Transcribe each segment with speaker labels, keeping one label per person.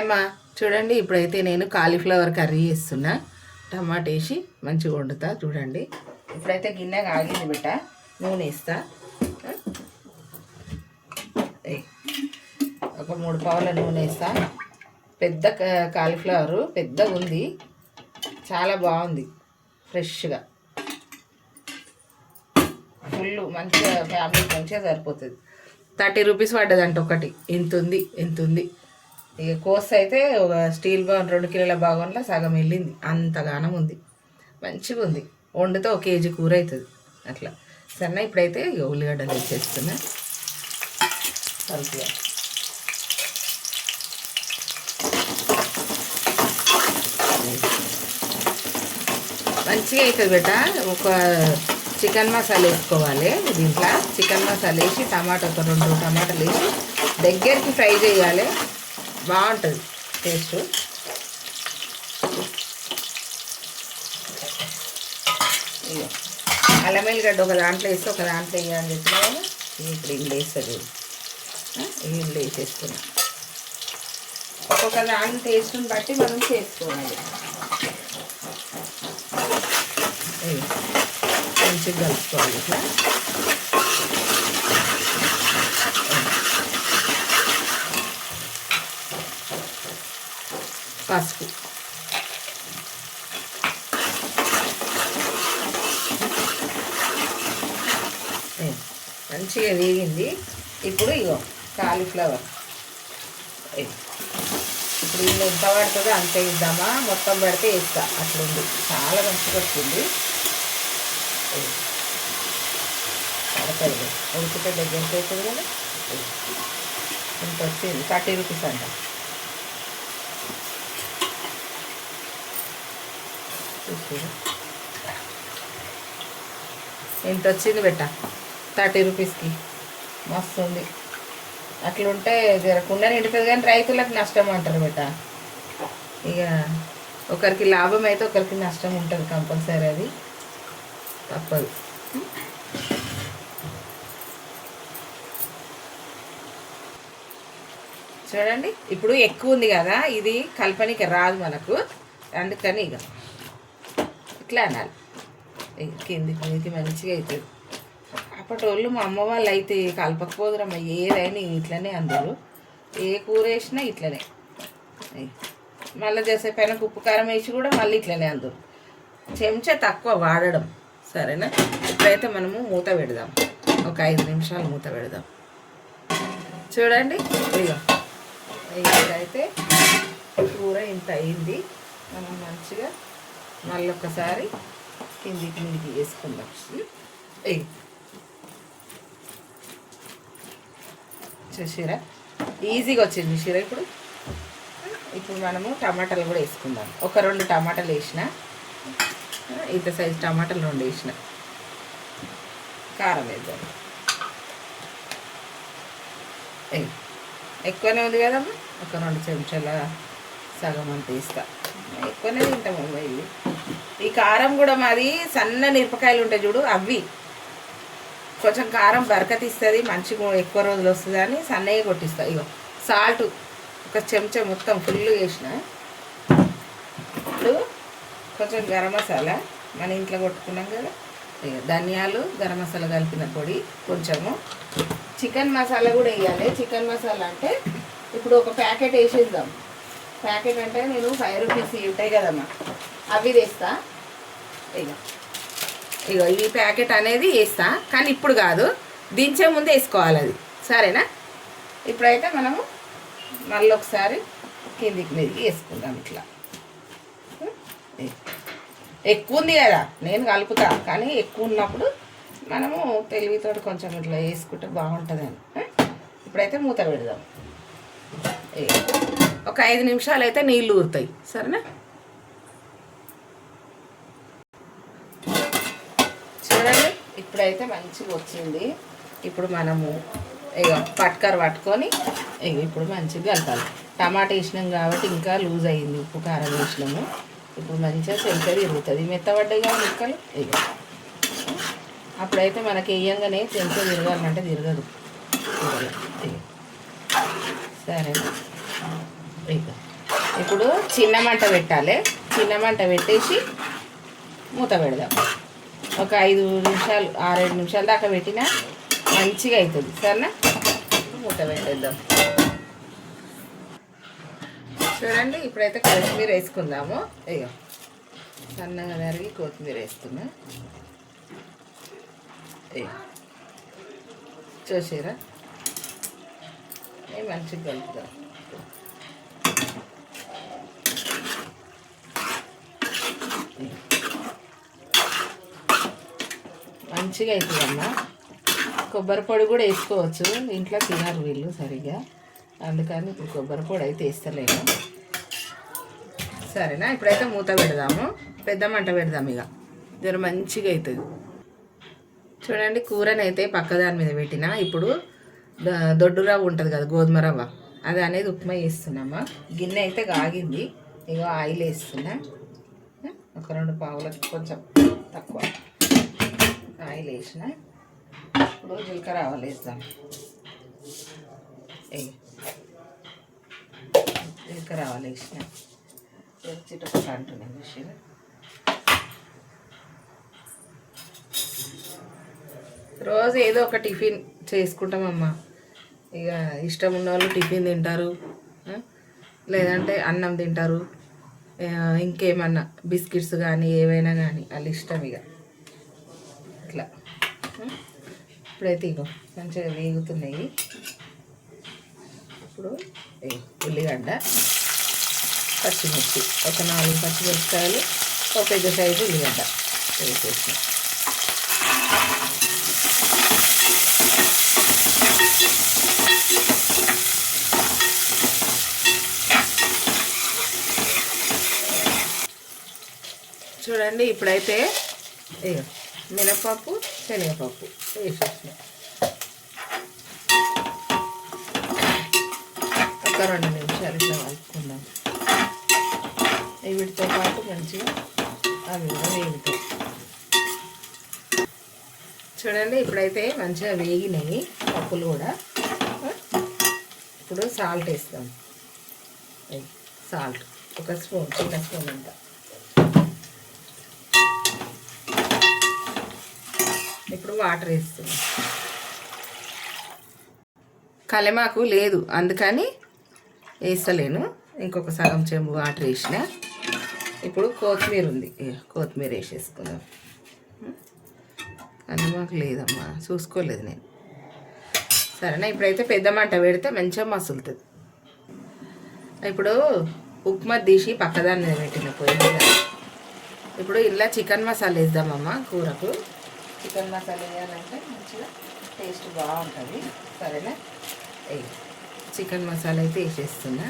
Speaker 1: అమ్మా చూడండి, ఇప్పుడైతే నేను కాలీఫ్లవర్ కర్రీ చేస్తున్నా. టమాటా వేసి మంచిగా వండుతా. చూడండి, ఇప్పుడైతే గిన్నె ఆగింది బిడ్డ. నూనె వేస్తా. ఒక 3 పావుల నూనె వేస్తా. పెద్ద కాలీఫ్లవరు పెద్దగా ఉంది, చాలా బాగుంది, ఫ్రెష్గా ఫుల్ మంచిగా ఫ్యామిలీ మంచిగా సరిపోతుంది. 30 రూపీస్ పడ్డదంట ఒకటి. ఎంత ఉంది. ఇక కోస్ అయితే ఒక స్టీల్ బాగుంది, 2 కిలోల బాగుంట్లో సగం వెళ్ళింది. అంతగానం ఉంది, మంచిగా ఉంది. వండితే 1 కేజీ కూర అవుతుంది అట్లా. సన్న ఇప్పుడైతే ఇక ఉల్లిగడ్డలు వేసేస్తున్నా. మంచిగా మంచిగా అవుతుంది బిడ్డ. ఒక చికెన్ మసాలా వేసుకోవాలి దీంట్లో. చికెన్ మసాలా వేసి టమాటా ఒక 2 టమాటాలు వేసి దగ్గరికి ఫ్రై చేయాలి, బాగుంటుంది టేస్ట్. అల్లం వెల్లిగడ్డ ఒక దాంట్లో వేస్తే ఒక దాంట్లో వేయాలని చెప్పినా కదా. ఇప్పుడు ఇంట్లో వేస్తుంది, ఇంట్లో వేసేస్తున్నా. ఒక్కొక్క దాని టేస్ట్ని బట్టి మనం చేసుకోవాలి. మంచిగా కలుపుకోవాలి ఇట్లా. పసుపు, మంచిగా వేగింది. ఇప్పుడు ఇగో కాలీఫ్లవర్. ఇప్పుడు ఇందులో ఎంత పడుతుందో అంతే ఇద్దామా, మొత్తం పడితే వేస్తా. అట్లుంది, చాలా మంచిగా వస్తుంది. పడుతుంది, ఉడికితే దగ్గరికి అవుతుంది కదా. ఇంత వచ్చింది, 30 రూపీస్ అంట. ఎంత వచ్చింది బెట్ట, 30 రూపీస్కి. మస్తు ఉంది. అట్లుంటే జరగకుండా నిండుతుంది, కానీ రైతులకు నష్టం అంటారు బెట్ట. ఇక ఒకరికి లాభం అయితే ఒకరికి నష్టం ఉంటుంది కంపల్సరీ, అది తప్పదు. చూడండి, ఇప్పుడు ఎక్కువ ఉంది కదా, ఇది కలపనికి రాదు మనకు, అందుకని ఇక ఇట్లా అనాలి. కిందికి మంచిగా అవుతుంది. అప్పటి వాళ్ళు మా అమ్మ వాళ్ళు అయితే కలపకపోదురమ్మ, ఏదైనా ఇట్లనే అందరు, ఏ కూర వేసినా ఇట్లనే. మళ్ళీ చేసే పైన ఉప్పు కారం వేసి కూడా మళ్ళీ ఇట్లనే అందరు. చెంచా తక్కువ వాడడం, సరేనా. ఇప్పుడైతే మనము మూత పెడదాం, ఒక 5 నిమిషాలు మూత పెడదాం. చూడండి, ఇదైతే కూర ఇంత అయింది. మనం మంచిగా మళ్ళీ ఒకసారి కిందికి మీదికి వేసుకుందాం. చూసిరా, ఈజీగా వచ్చింది షీర. ఇప్పుడు మనము టమాటాలు కూడా వేసుకుందాం. ఒక 2 టమాటాలు వేసిన, ఇంత సైజు టమాటాలు 2 వేసిన. కారం వేద్దాం. ఎక్కువనే ఉంది కదమ్మా, ఒక 2 చెంచాల సగం అంత వేస్తా. ఎక్కువనే తింటాము ఇల్లు. ఈ కారం కూడా మాది సన్న మిరపకాయలు ఉంటాయి చూడు, అవి కొంచెం కారం బరకతిస్తుంది, మంచిగా ఎక్కువ రోజులు వస్తుంది అని సన్నగా కొట్టిస్తా. ఇగో సాల్ట్ ఒక చెంచా మొత్తం ఫుల్ వేసిన. ఇప్పుడు కొంచెం గరం మసాలా మన ఇంట్లో కొట్టుకున్నాం కదా, ధనియాలు గరం మసాలా కలిపిన పొడి కొంచెము. చికెన్ మసాలా కూడా వేయాలి. చికెన్ మసాలా అంటే ఇప్పుడు ఒక ప్యాకెట్ వేసేద్దాం. ప్యాకెట్ అంటే నేను 5 రూపీస్ ఉంటాయి కదమ్మా, అవి వేస్తా. ఇగో ఈ ప్యాకెట్ అనేది వేస్తా, కానీ ఇప్పుడు కాదు, దించే ముందు వేసుకోవాలి అది, సరేనా. ఇప్పుడైతే మనము మళ్ళీ ఒకసారి కిందికి మీదికి వేసుకుందాం ఇట్లా. ఎక్కువ ఉంది కదా, నేను కలుపుతా, కానీ ఎక్కువ ఉన్నప్పుడు మనము తెలివితో కొంచెం ఇట్లా వేసుకుంటే బాగుంటుందని. ఇప్పుడైతే మూత పెడదాం. ఒక 5 నిమిషాలు అయితే నీళ్ళు ఊరుతాయి, సరేనా. చూడండి, ఇప్పుడైతే మంచిగా వచ్చింది. ఇప్పుడు మనము ఇక పట్టుకర పట్టుకొని ఇప్పుడు మంచిగా కలపాలి. టమాటా వేసినాం కాబట్టి ఇంకా లూజ్ అయ్యింది, ఉప్పు కారం వేసినాము. ఇప్పుడు మంచిగా చెంచా తిరుగుతుంది, మెత్తబడ్డాయి కదా ముక్కలు. అప్పుడైతే మనకి వేయంగానే చెంచా తిరగాలంటే తిరగదు, సరేనా. ఇప్పుడు చిన్న మంట పెట్టాలి. చిన్న మంట పెట్టేసి మూత పెడదాం. ఒక 5 నిమిషాలు 6-7 నిమిషాల దాకా పెట్టినా మంచిగా అవుతుంది. సరేనా? మూత పెట్టేద్దాం. చూడండి, ఇప్పుడైతే కొత్తిమీర వేసుకుందాము. ఇక సన్నగా తరిగి కొత్తిమీర వేస్తున్నా. చూసారా? మంచిగా కలుపుదాం. మంచిగా అవుతుందమ్మా. కొబ్బరి పొడి కూడా వేసుకోవచ్చు. ఇంట్లో తినరు వీళ్ళు సరిగ్గా, అందుకని ఇప్పుడు కొబ్బరి పొడి అయితే వేస్తలేము. సరేనా? ఇప్పుడైతే మూత పెడదాము. పెద్ద మంట పెడదాం. ఇక జర మంచిగా అవుతుంది. చూడండి, కూరనైతే పక్క దాని మీద పెట్టినా. ఇప్పుడు దొడ్డు రవ్వ ఉంటుంది కదా, గోధుమ రవ్వ, అది అనేది ఉప్మా వేస్తున్నామా. గిన్నె అయితే కాగింది. ఇక ఆయిల్ వేస్తున్నా. ఒక 2 పావులకి కొంచెం తక్కువ ఆయిల్ వేసిన. ఇప్పుడు జీలకర్ర ఆవాలు వేద్దాం. జీలకర్ర ఆవాలు వేసిన. చిటపట అంటున్నాను విషయం. రోజు ఏదో ఒక టిఫిన్ చేసుకుంటామమ్మా. ఇక ఇష్టం ఉన్న వాళ్ళు టిఫిన్ తింటారు, లేదంటే అన్నం తింటారు, ఇంకేమన్నా బిస్కెట్స్ కానీ ఏవైనా కానీ వాళ్ళ ఇష్టం. ఇక ఇట్లా ఇప్పుడైతే ఇగో మంచిగా వేగుతున్నాయి. ఇప్పుడు ఉల్లిగడ్డ, పచ్చిమిర్చి, ఒక 4 పచ్చిమిరపకాయలు, ఒక పెద్ద సైజు ఉల్లిగడ్డ వేసేసి చూడండి. ఇప్పుడైతే మినపప్పు, శనగపప్పు వేసేసినాం. ఒక 2 నిమిషాలు ఇట్లా కలుపుకుందాం. వీటితో పాటు మంచిగా అవి కూడా వేగుతాయి. చూడండి, ఇప్పుడైతే మంచిగా వేగినాయి పప్పులు కూడా. ఇప్పుడు సాల్ట్ వేస్తాం. సాల్ట్ ఒక స్పూన్, చిన్న స్పూన్ అంతా. ఇప్పుడు వాటర్ వేస్తున్నాం. కలమాకు లేదు అందుకని వేస్తలేను. ఇంకొక సగం చెంబు వాటర్ వేసిన. ఇప్పుడు కొత్తిమీర ఉంది, కొత్తిమీర వేసేసుకుందాం. కలమాకు లేదమ్మా, చూసుకోలేదు నేను. సరేనా? ఇప్పుడైతే పెద్ద మంట పెడితే మంచిగా మసులుతుంది. ఇప్పుడు ఉప్మా తీసి పక్కదాన్ని మీద పెట్టిన పొయ్యి మీద. ఇప్పుడు ఇలా చికెన్ మసాలా వేద్దామమ్మా. కూరకు చికెన్ మసాలా వేయాలంటే మంచిగా టేస్ట్ బాగుంటుంది. సరేనా? చికెన్ మసాలా అయితే వేసేస్తున్నా.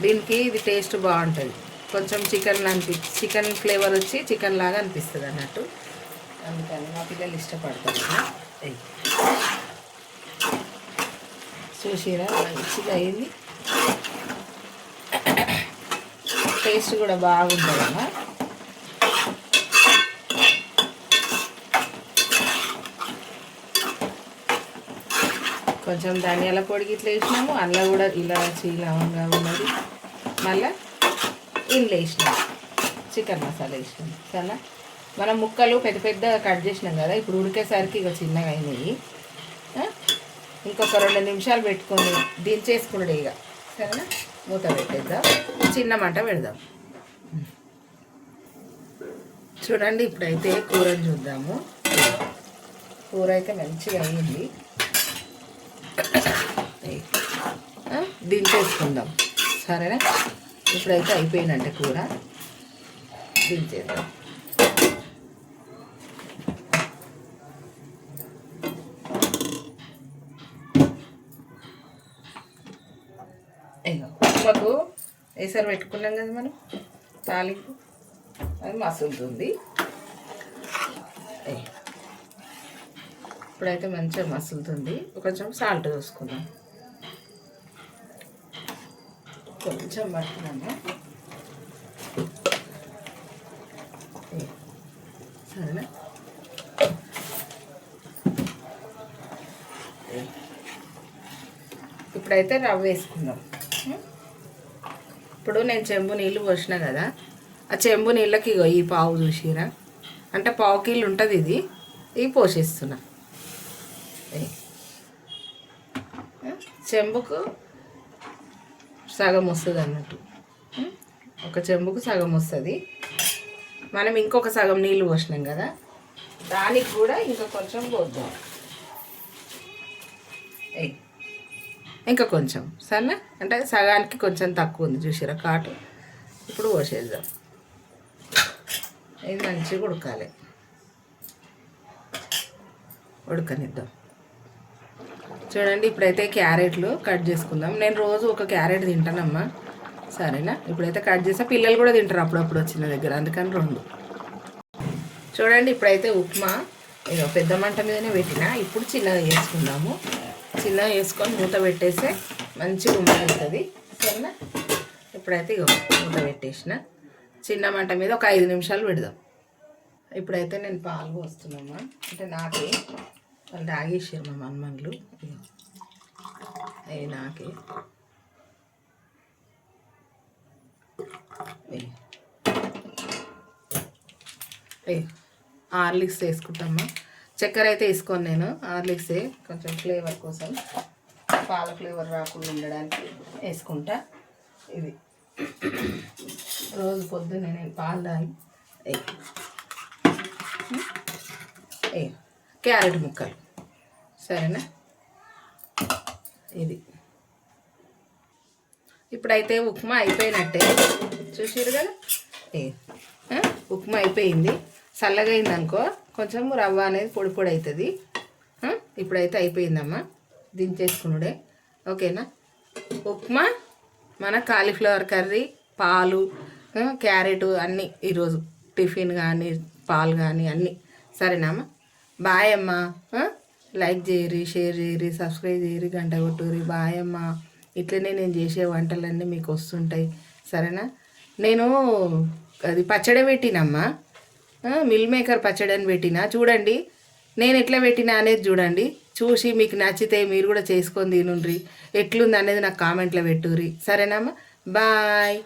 Speaker 1: దీనికి ఇది టేస్ట్ బాగుంటుంది. కొంచెం చికెన్ ఫ్లేవర్ వచ్చి చికెన్ లాగా అనిపిస్తుంది అన్నట్టు. అందుకని మా పిల్లలు ఇష్టపడతారు. చూసిరా మంచిగా అయింది. టేస్ట్ కూడా బాగుంటుందమ్మా. కొంచెం ధనియాల పొడికి ఇట్లా వేసినాము. అందులో కూడా ఇలాచి లవంగా ఉన్నది. మళ్ళీ ఇంట్లో వేసినాము చికెన్ మసాలా వేసినాము. సరేనా? మనం ముక్కలు పెద్ద పెద్దగా కట్ చేసినాం కదా, ఇప్పుడు ఉడికేసరికి ఇక చిన్నగా అయినాయి. ఇంకొక 2 నిమిషాలు పెట్టుకొని దించేసుకున్నాడు ఇక. సరేనా? మూత పెట్టేద్దాం. చిన్న మంట పెడదాం. చూడండి, ఇప్పుడైతే కూరని చూద్దాము. కూర అయితే మంచిగా అయ్యింది. దించేసుకుందాం. సరేనా? ఇప్పుడైతే అయిపోయినట్టే కూర. దించేద్దాం. ఉప్మాకు వేసరి పెట్టుకున్నాం కదా మనం, తాలింపు అది మసులుతుంది. ఇప్పుడైతే మంచిగా మసులుతుంది. కొంచెం సాల్ట్ చూసుకుందాం. కొంచెం పడుతున్నాము. సరేనా? ఇప్పుడైతే ఇప్పుడైతే రవ్వ వేసుకుందాం. ఇప్పుడు నేను చెంబు నీళ్ళు పోసిన కదా, ఆ చెంబు నీళ్ళకి ఇగో ఈ పావు చూసిరా, అంటే పావు కిలో ఉంటుంది ఇది పోసేస్తున్నా. చెంబుకు సగం వస్తుంది అన్నట్టు, ఒక చెంబుకు సగం వస్తుంది. మనం ఇంకొక సగం నీళ్ళు పోసినాం కదా, దానికి కూడా ఇంకా కొంచెం పోద్దాం. ఇంకా కొంచెం సన్న, అంటే సగానికి కొంచెం తక్కువ ఉంది చూసిరా కాటు. ఇప్పుడు పోసేద్దాం. ఇది మంచిగా ఉడకాలి, ఉడకనిద్దాం. చూడండి ఇప్పుడైతే క్యారెట్లు కట్ చేసుకుందాం. నేను రోజు ఒక క్యారెట్ తింటానమ్మా, సరేనా? ఇప్పుడైతే కట్ చేసా, పిల్లలు కూడా తింటారు అప్పుడప్పుడు వచ్చిన దగ్గర, అందుకని 2. చూడండి ఇప్పుడైతే ఉప్మా ఇక పెద్ద మంట మీదనే పెట్టిన. ఇప్పుడు చిన్నగా వేసుకుందాము. చిన్నగా వేసుకొని మూత పెట్టేస్తే మంచిగా ఉమ్మవుతుంది, సరేనా? ఇప్పుడైతే ఇక మూత పెట్టేసిన, చిన్న మంట మీద ఒక 5 నిమిషాలు పెడదాం. ఇప్పుడైతే నేను పాలు పోస్తున్నామా, అంటే నాకే వాళ్ళు తాగేసారు మా మన్మన్లు, అవి నాకే. హార్లిక్స్ వేసుకుంటామా, చక్కెర అయితే వేసుకోను నేను, హార్లిక్సే కొంచెం ఫ్లేవర్ కోసం, పాల ఫ్లేవర్ రాకుండా ఉండడానికి వేసుకుంటా. ఇది రోజు పొద్దున్నే నేను పాలు తాగి క్యారెట్ ముక్కలు, సరేనా? ఇది ఇప్పుడైతే ఉప్మా అయిపోయినట్టే, చూసిరు కదా. ఉప్మా అయిపోయింది, చల్లగా అయింది అనుకో కొంచెం రవ్వ అనేది పొడి పొడి అవుతుంది. ఇప్పుడైతే అయిపోయిందమ్మా, దించేసుకున్నాడే, ఓకేనా? ఉప్మా, మన కాలీఫ్లవర్ కర్రీ, పాలు, క్యారెట్ అన్నీ ఈరోజు టిఫిన్ కానీ పాలు కానీ అన్నీ, సరేనామ్మా? బాయ్ అమ్మా. లైక్ చేయరి, షేర్ చేయరి, సబ్స్క్రైబ్ చేయరి, గంట కొట్టురి. బాయ్ అమ్మా. ఇట్లనే నేను చేసే వంటలన్నీ మీకు వస్తుంటాయి, సరేనా? నేను అది పచ్చడి పెట్టినమ్మా, మిల్ మేకర్ పచ్చడి అని పెట్టినా, చూడండి నేను ఎట్లా పెట్టినా అనేది చూడండి. చూసి మీకు నచ్చితే మీరు కూడా చేసుకొని తినుండ్రి. ఎట్లుంది అనేది నాకు కామెంట్లో పెట్టుర్రి, సరేనమ్మా? బాయ్.